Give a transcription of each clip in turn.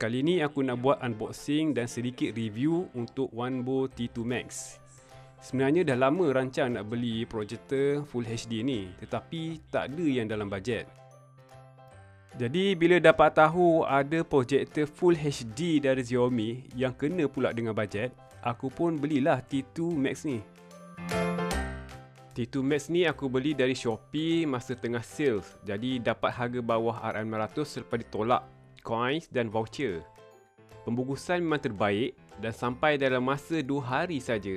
Kali ni aku nak buat unboxing dan sedikit review untuk Wanbo T2 Max. Sebenarnya dah lama rancang nak beli projector Full HD ni, tetapi tak ada yang dalam bajet. Jadi bila dapat tahu ada projector Full HD dari Xiaomi yang kena pula dengan bajet, aku pun belilah T2 Max ni. T2 Max ni aku beli dari Shopee masa tengah sales, jadi dapat harga bawah RM500 selepas ditolak coins dan voucher. Pembungkusan memang terbaik dan sampai dalam masa 2 hari saja.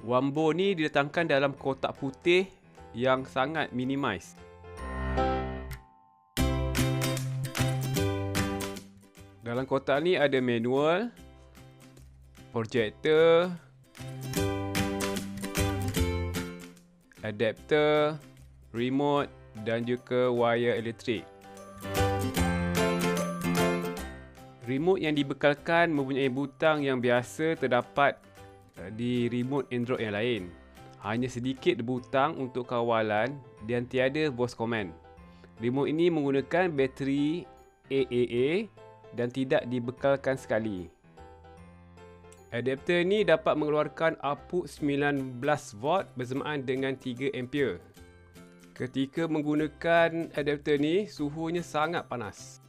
Wanbo ni diletakkan dalam kotak putih yang sangat minimize. Dalam kotak ni ada manual, projector, adapter, remote dan juga wire elektrik. Remote yang dibekalkan mempunyai butang yang biasa terdapat di remote Android yang lain. Hanya sedikit butang untuk kawalan dan tiada voice command. Remote ini menggunakan bateri AAA dan tidak dibekalkan sekali. Adapter ni dapat mengeluarkan output 19V bersamaan dengan 3A. Ketika menggunakan adapter ni, suhunya sangat panas.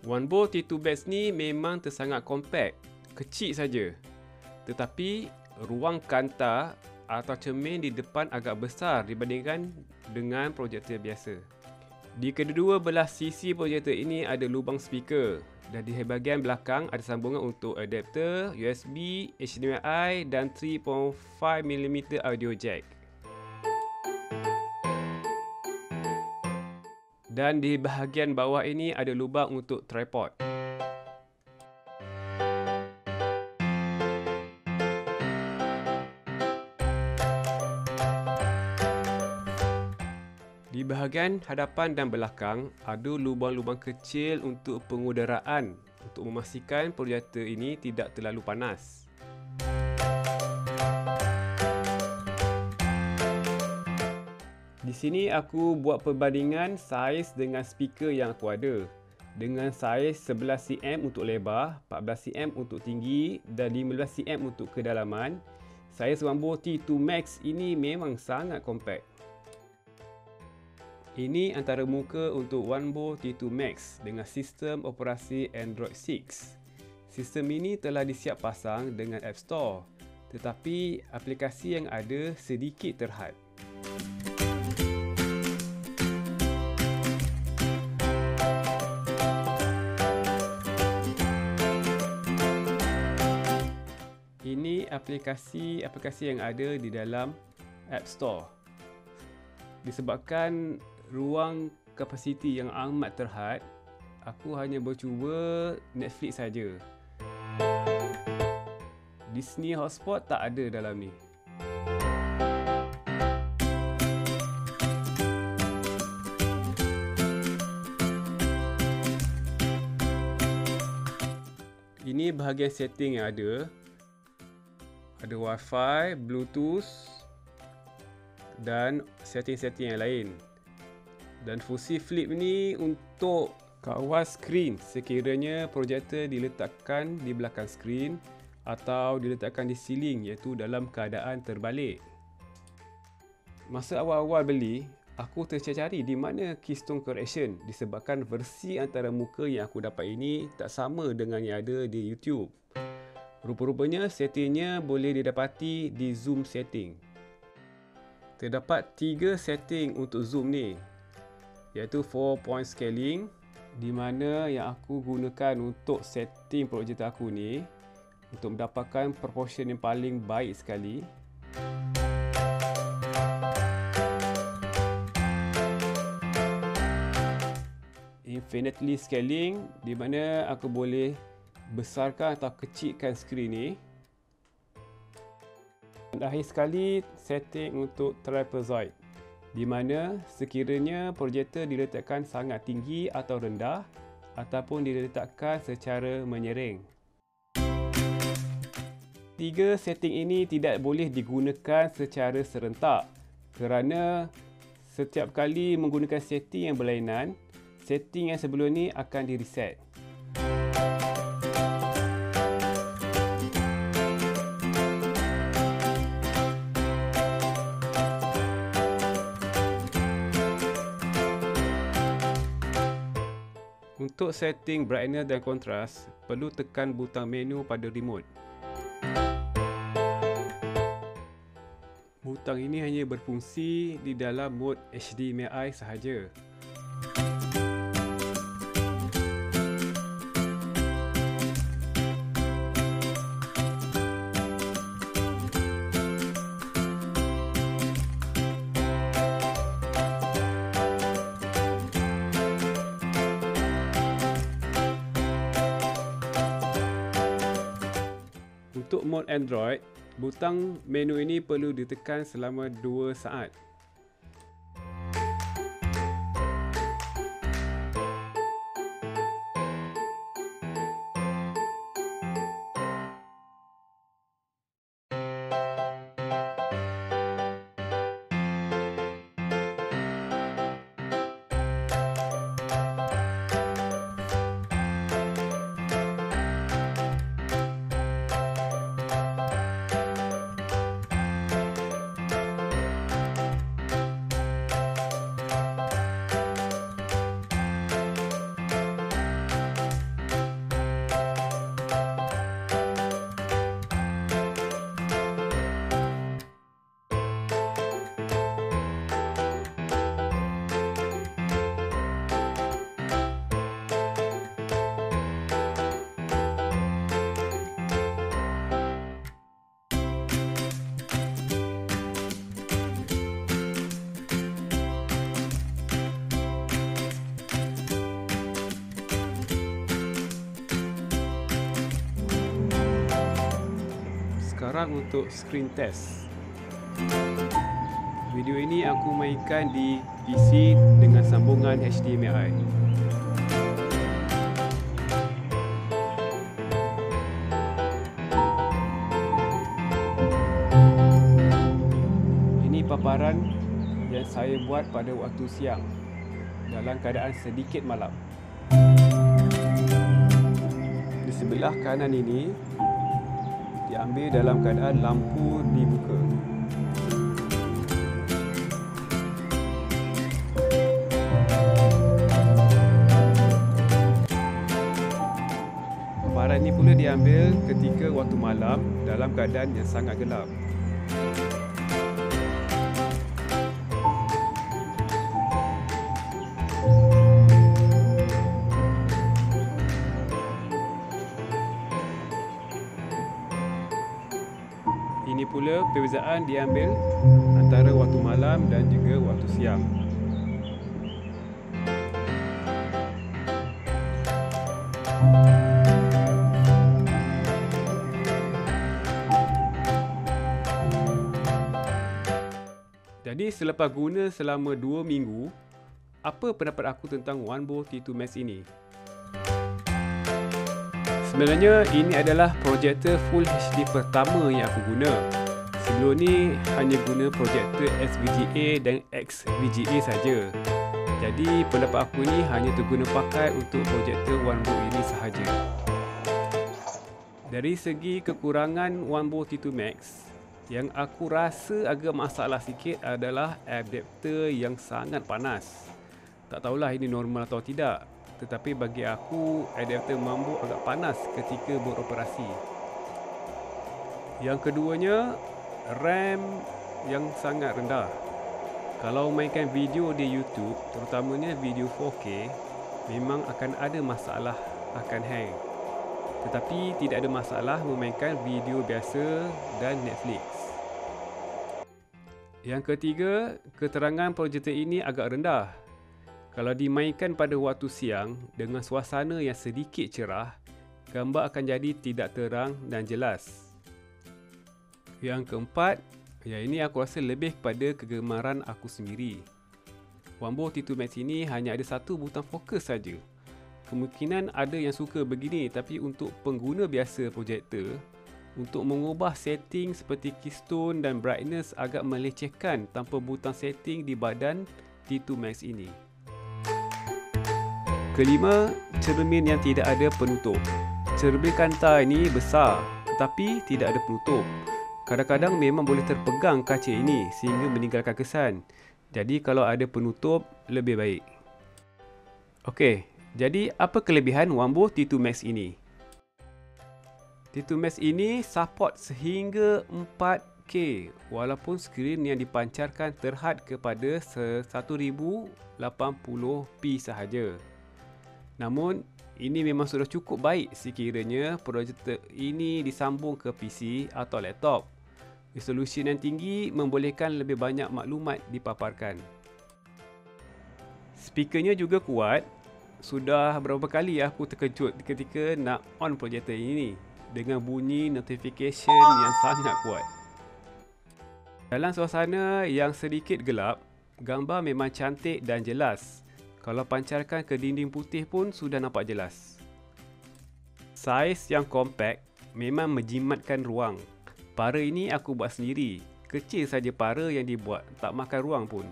Wanbo T2 Max ni memang tersangat compact, kecil saja. Tetapi ruang kanta atau cermin di depan agak besar dibandingkan dengan projektor biasa. Di kedua belah sisi projektor ini ada lubang speaker dan di bahagian belakang ada sambungan untuk adapter, USB, HDMI dan 3.5mm audio jack. Dan di bahagian bawah ini ada lubang untuk tripod. Di bahagian hadapan dan belakang ada lubang-lubang kecil untuk pengudaraan untuk memastikan projektor ini tidak terlalu panas. Di sini aku buat perbandingan saiz dengan speaker yang aku ada. Dengan saiz 11cm untuk lebar, 14cm untuk tinggi dan 15cm untuk kedalaman, saiz Wanbo T2 Max ini memang sangat compact. Ini antara muka untuk Wanbo T2 Max dengan sistem operasi Android 6. Sistem ini telah disiap pasang dengan App Store, tetapi aplikasi yang ada sedikit terhad. Ini aplikasi yang ada di dalam App Store. Disebabkan ruang kapasiti yang amat terhad, aku hanya bercuba Netflix saja. Disney Hotspot tak ada dalam ni. Ini bahagian setting yang ada. Ada Wi-Fi, Bluetooth dan setting-setting yang lain. Dan fungsi flip ni untuk kawal skrin sekiranya projektor diletakkan di belakang skrin atau diletakkan di siling, iaitu dalam keadaan terbalik. Masa awal-awal beli, aku tercari di mana keystone correction disebabkan versi antara muka yang aku dapat ini tak sama dengan yang ada di YouTube. Rupa-rupanya settingnya boleh didapati di zoom setting. Terdapat 3 setting untuk zoom ni, iaitu 4 point scaling, di mana yang aku gunakan untuk setting projektor aku ni untuk mendapatkan proportion yang paling baik sekali. Infinitely scaling, di mana aku boleh besarkan atau kecilkan skrin ni. Dan akhir sekali setting untuk trapezoid, di mana sekiranya projektor diletakkan sangat tinggi atau rendah ataupun diletakkan secara menyering. 3 setting ini tidak boleh digunakan secara serentak kerana setiap kali menggunakan setting yang berlainan, setting yang sebelum ni akan di reset. Untuk setting brightness dan kontras, perlu tekan butang menu pada remote. Butang ini hanya berfungsi di dalam mode HDMI sahaja. Untuk mode Android, butang menu ini perlu ditekan selama 2 saat. Sekarang untuk screen test. Video ini aku mainkan di PC dengan sambungan HDMI. Ini paparan yang saya buat pada waktu siang dalam keadaan sedikit malam. Di sebelah kanan ini diambil dalam keadaan lampu dibuka. Paparan ini pula diambil ketika waktu malam dalam keadaan yang sangat gelap. Ini pula perbezaan diambil antara waktu malam dan juga waktu siang. Jadi selepas guna selama 2 minggu, apa pendapat aku tentang OneBo T2 Max ini? Sebenarnya ini adalah projektor Full HD pertama yang aku guna. Sebelum ni hanya guna projektor SVGA dan XVGA saja. Jadi pendapat aku ni hanya terguna pakai untuk projektor OneBo ini sahaja. Dari segi kekurangan OneBo T2 Max, yang aku rasa agak masalah sikit adalah adapter yang sangat panas. Tak tahulah ini normal atau tidak, tetapi bagi aku adapter mampu agak panas ketika beroperasi. Yang keduanya, RAM yang sangat rendah. Kalau mainkan video di YouTube, terutamanya video 4K, memang akan ada masalah akan hang. Tetapi tidak ada masalah memainkan video biasa dan Netflix. Yang ketiga, keterangan projektor ini agak rendah. Kalau dimainkan pada waktu siang dengan suasana yang sedikit cerah, gambar akan jadi tidak terang dan jelas. Yang keempat, yang ini aku rasa lebih kepada kegemaran aku sendiri. OneBo T2 Max ini hanya ada satu butang fokus saja. Kemungkinan ada yang suka begini, tapi untuk pengguna biasa projektor, untuk mengubah setting seperti keystone dan brightness agak melecehkan tanpa butang setting di badan T2 Max ini. Kelima, cermin yang tidak ada penutup. Cermin kaca ini besar tetapi tidak ada penutup. Kadang-kadang memang boleh terpegang kaca ini sehingga meninggalkan kesan. Jadi kalau ada penutup lebih baik. Okey, Jadi, apa kelebihan Wambo T2 Max ini? T2 Max ini support sehingga 4K walaupun skrin yang dipancarkan terhad kepada 1080p sahaja. Namun, ini memang sudah cukup baik sekiranya projektor ini disambung ke PC atau laptop. Resolusi yang tinggi membolehkan lebih banyak maklumat dipaparkan. Speakernya juga kuat. Sudah berapa kali aku terkejut ketika nak on projektor ini dengan bunyi notification yang sangat kuat. Dalam suasana yang sedikit gelap, gambar memang cantik dan jelas. Kalau pancarkan ke dinding putih pun sudah nampak jelas. Saiz yang compact memang menjimatkan ruang. Para ini aku buat sendiri. Kecil saja para yang dibuat, tak makan ruang pun.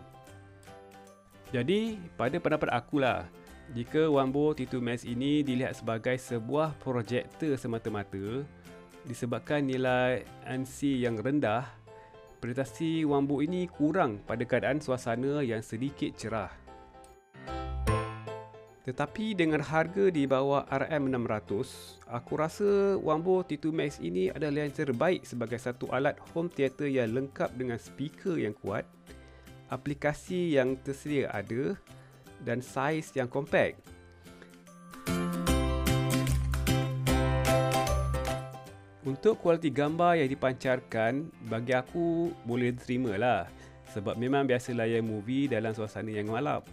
Jadi, pada pendapat akulah, jika Wambo T2 Max ini dilihat sebagai sebuah projektor semata-mata, disebabkan nilai ANC yang rendah, prestasi Wambo ini kurang pada keadaan suasana yang sedikit cerah. Tetapi dengan harga di bawah RM600, aku rasa Wambo T2 Max ini adalah yang terbaik sebagai satu alat home theater yang lengkap dengan speaker yang kuat, aplikasi yang tersedia ada dan saiz yang compact. Untuk kualiti gambar yang dipancarkan, bagi aku boleh diterima lah, sebab memang biasa layan movie dalam suasana yang gelap.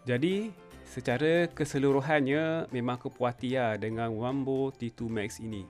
Jadi, secara keseluruhannya memang aku puas hati lah dengan Wambo T2 Max ini.